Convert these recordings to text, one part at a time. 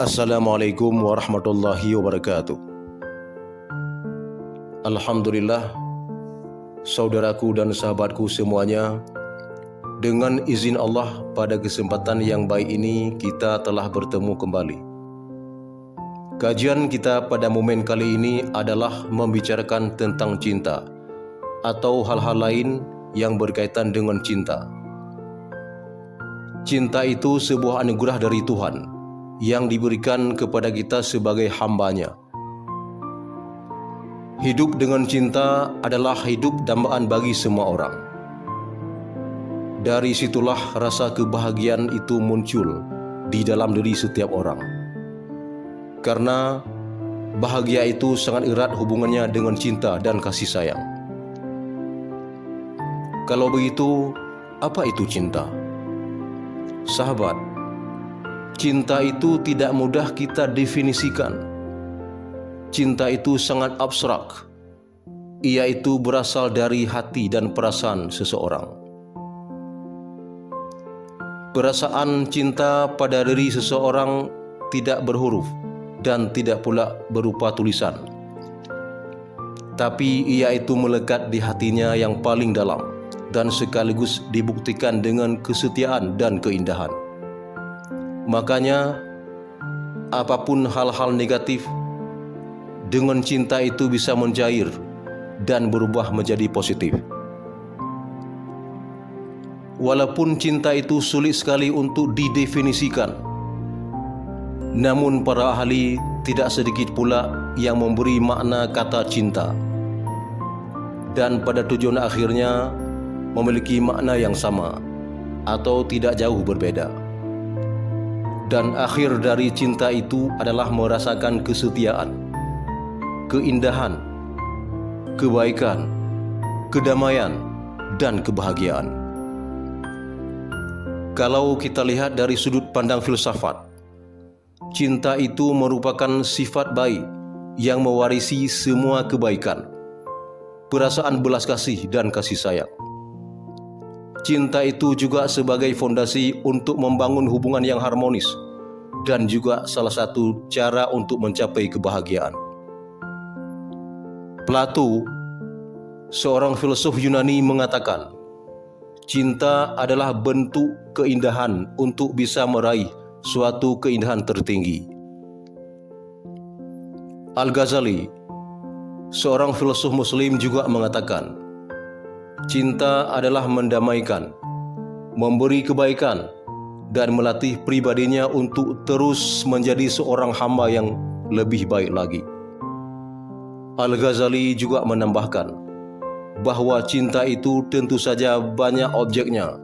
Assalamualaikum warahmatullahi wabarakatuh. Alhamdulillah, saudaraku dan sahabatku semuanya, dengan izin Allah pada kesempatan yang baik ini kita telah bertemu kembali. Kajian kita pada momen kali ini adalah membicarakan tentang cinta atau hal-hal lain yang berkaitan dengan cinta. Cinta itu sebuah anugerah dari Tuhan yang diberikan kepada kita sebagai hamba-Nya. Hidup dengan cinta adalah hidup dambaan bagi semua orang. Dari situlah rasa kebahagiaan itu muncul di dalam diri setiap orang. Karena bahagia itu sangat erat hubungannya dengan cinta dan kasih sayang. Kalau begitu, apa itu cinta? Sahabat, cinta itu tidak mudah kita definisikan. Cinta itu sangat abstrak. Ia itu berasal dari hati dan perasaan seseorang. Perasaan cinta pada diri seseorang tidak berhuruf dan tidak pula berupa tulisan. Tapi ia itu melekat di hatinya yang paling dalam dan sekaligus dibuktikan dengan kesetiaan dan keindahan. Makanya, apapun hal-hal negatif, dengan cinta itu bisa mencair dan berubah menjadi positif. Walaupun cinta itu sulit sekali untuk didefinisikan, namun para ahli tidak sedikit pula yang memberi makna kata cinta. Dan pada tujuan akhirnya memiliki makna yang sama atau tidak jauh berbeda. Dan akhir dari cinta itu adalah merasakan kesetiaan, keindahan, kebaikan, kedamaian, dan kebahagiaan. Kalau kita lihat dari sudut pandang filsafat, cinta itu merupakan sifat baik yang mewarisi semua kebaikan, perasaan belas kasih dan kasih sayang. Cinta itu juga sebagai fondasi untuk membangun hubungan yang harmonis dan juga salah satu cara untuk mencapai kebahagiaan. Plato, seorang filsuf Yunani, mengatakan, cinta adalah bentuk keindahan untuk bisa meraih suatu keindahan tertinggi. Al-Ghazali, seorang filsuf Muslim, juga mengatakan, cinta adalah mendamaikan, memberi kebaikan, dan melatih pribadinya untuk terus menjadi seorang hamba yang lebih baik lagi. Al-Ghazali juga menambahkan bahwa cinta itu tentu saja banyak objeknya,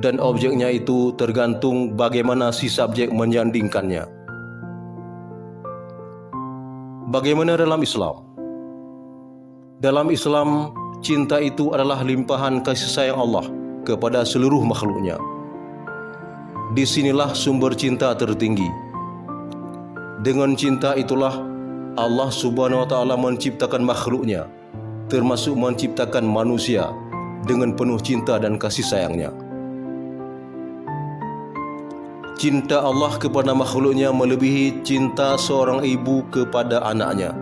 dan objeknya itu tergantung bagaimana si subjek menyandingkannya. Bagaimana dalam Islam? Dalam Islam, cinta itu adalah limpahan kasih sayang Allah kepada seluruh makhluknya. Disinilah sumber cinta tertinggi. Dengan cinta itulah Allah Subhanahu wa Ta'ala menciptakan makhluknya, termasuk menciptakan manusia dengan penuh cinta dan kasih sayangnya. Cinta Allah kepada makhluknya melebihi cinta seorang ibu kepada anaknya.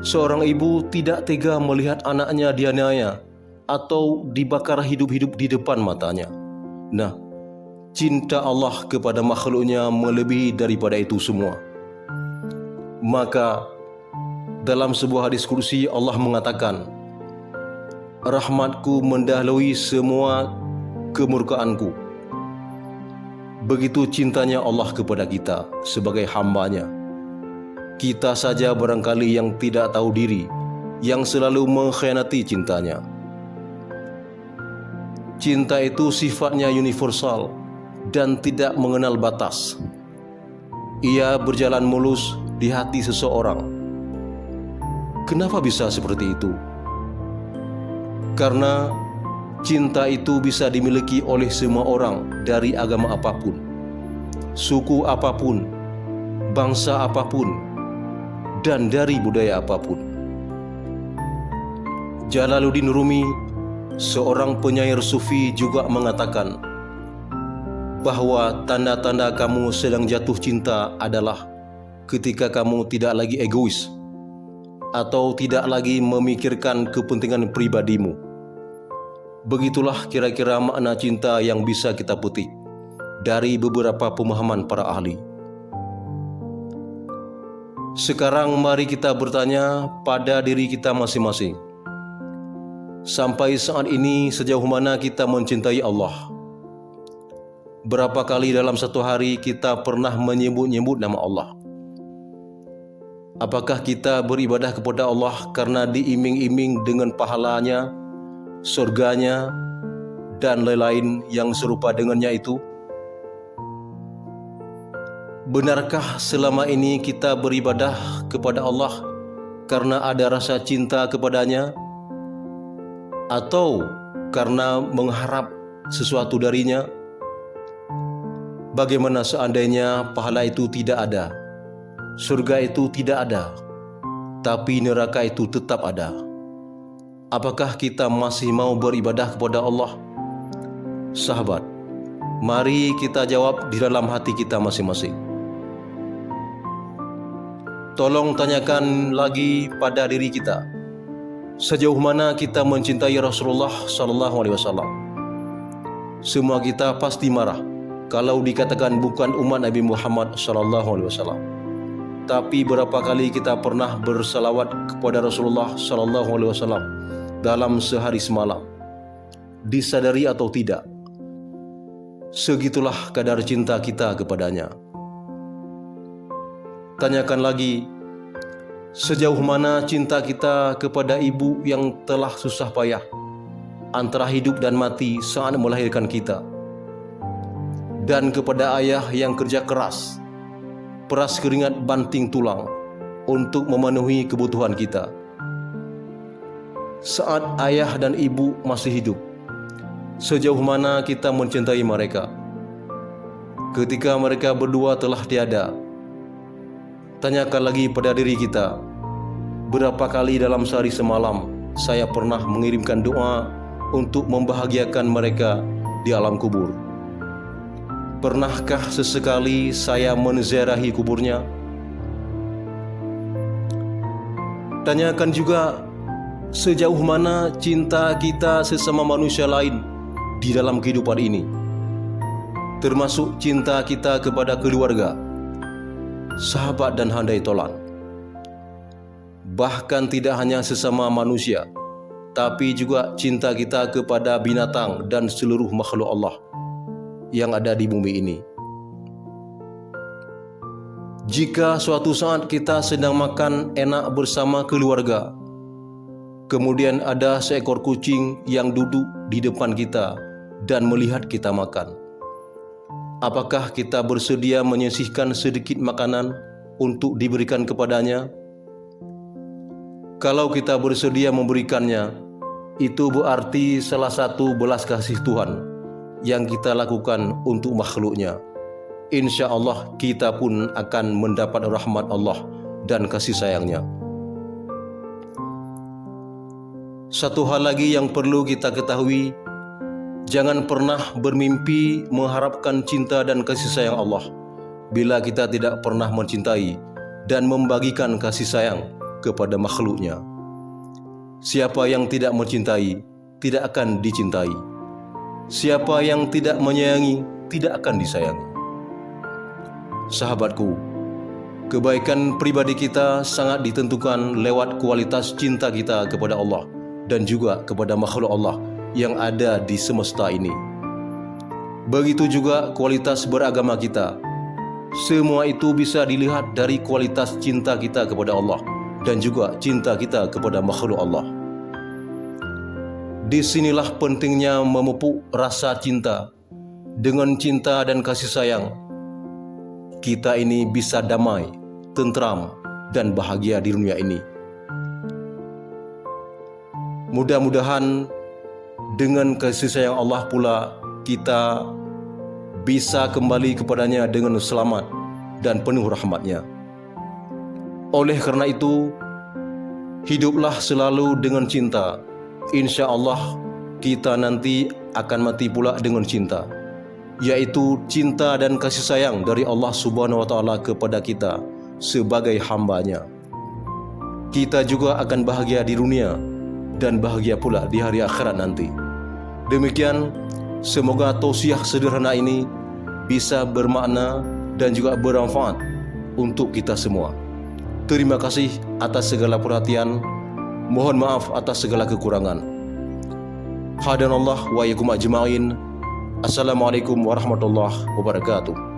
Seorang ibu tidak tega melihat anaknya dianiaya atau dibakar hidup-hidup di depan matanya. Nah, cinta Allah kepada makhluknya melebihi daripada itu semua. Maka, dalam sebuah hadis kursi Allah mengatakan, rahmatku mendahului semua kemurkaanku. Begitu cintanya Allah kepada kita sebagai hamba-Nya. Kita saja barangkali yang tidak tahu diri, yang selalu mengkhianati cintanya. Cinta itu sifatnya universal dan tidak mengenal batas. Ia berjalan mulus di hati seseorang. Kenapa bisa seperti itu? Karena cinta itu bisa dimiliki oleh semua orang dari agama apapun, suku apapun, bangsa apapun, dan dari budaya apapun. Jalaluddin Rumi, seorang penyair sufi, juga mengatakan, bahwa tanda-tanda kamu sedang jatuh cinta adalah ketika kamu tidak lagi egois atau tidak lagi memikirkan kepentingan pribadimu. Begitulah kira-kira makna cinta yang bisa kita petik dari beberapa pemahaman para ahli. Sekarang mari kita bertanya pada diri kita masing-masing. Sampai saat ini sejauh mana kita mencintai Allah? Berapa kali dalam satu hari kita pernah menyebut-nyebut nama Allah? Apakah kita beribadah kepada Allah karena diiming-iming dengan pahalanya, surganya, dan lain-lain yang serupa dengannya itu? Benarkah selama ini kita beribadah kepada Allah karena ada rasa cinta kepadanya, atau karena mengharap sesuatu darinya? Bagaimana seandainya pahala itu tidak ada, surga itu tidak ada, tapi neraka itu tetap ada? Apakah kita masih mau beribadah kepada Allah? Sahabat, mari kita jawab di dalam hati kita masing-masing. Tolong tanyakan lagi pada diri kita, sejauh mana kita mencintai Rasulullah SAW. Semua kita pasti marah kalau dikatakan bukan umat Nabi Muhammad SAW. Tapi berapa kali kita pernah bersalawat kepada Rasulullah SAW dalam sehari semalam? Disadari atau tidak, segitulah kadar cinta kita kepadanya. Tanyakan lagi, sejauh mana cinta kita kepada ibu yang telah susah payah antara hidup dan mati saat melahirkan kita, dan kepada ayah yang kerja keras, peras keringat banting tulang untuk memenuhi kebutuhan kita. Saat ayah dan ibu masih hidup, sejauh mana kita mencintai mereka? Ketika mereka berdua telah tiada, tanyakan lagi pada diri kita, berapa kali dalam sehari semalam saya pernah mengirimkan doa untuk membahagiakan mereka di alam kubur? Pernahkah sesekali saya menziarahi kuburnya? Tanyakan juga, sejauh mana cinta kita sesama manusia lain di dalam kehidupan ini, termasuk cinta kita kepada keluarga, sahabat dan handai tolan. Bahkan tidak hanya sesama manusia, tapi juga cinta kita kepada binatang dan seluruh makhluk Allah yang ada di bumi ini. Jika suatu saat kita sedang makan enak bersama keluarga, kemudian ada seekor kucing yang duduk di depan kita dan melihat kita makan, apakah kita bersedia menyisihkan sedikit makanan untuk diberikan kepadanya? Kalau kita bersedia memberikannya, itu berarti salah satu belas kasih Tuhan yang kita lakukan untuk makhluknya. Insya Allah kita pun akan mendapat rahmat Allah dan kasih sayangnya. Satu hal lagi yang perlu kita ketahui, jangan pernah bermimpi mengharapkan cinta dan kasih sayang Allah bila kita tidak pernah mencintai dan membagikan kasih sayang kepada makhluknya. Siapa yang tidak mencintai tidak akan dicintai. Siapa yang tidak menyayangi tidak akan disayangi. Sahabatku, kebaikan pribadi kita sangat ditentukan lewat kualitas cinta kita kepada Allah dan juga kepada makhluk Allah yang ada di semesta ini. Begitu juga kualitas beragama kita. Semua itu bisa dilihat dari kualitas cinta kita kepada Allah dan juga cinta kita kepada makhluk Allah. Disinilah pentingnya memupuk rasa cinta. Dengan cinta dan kasih sayang, kita ini bisa damai, tentram, dan bahagia di dunia ini. Mudah-mudahan dengan kasih sayang Allah pula kita bisa kembali kepadanya dengan selamat dan penuh rahmatnya. Oleh karena itu, hiduplah selalu dengan cinta. Insya Allah kita nanti akan mati pula dengan cinta. yaitu cinta dan kasih sayang dari Allah Subhanahu wa taala kepada kita sebagai hamba-Nya. Kita juga akan bahagia di dunia dan bahagia pula di hari akhirat nanti. Demikian, semoga tausiah sederhana ini bisa bermakna dan juga bermanfaat untuk kita semua. Terima kasih atas segala perhatian. Mohon maaf atas segala kekurangan. Hadanallah wa iyyakum ajma'in. Assalamualaikum warahmatullahi wabarakatuh.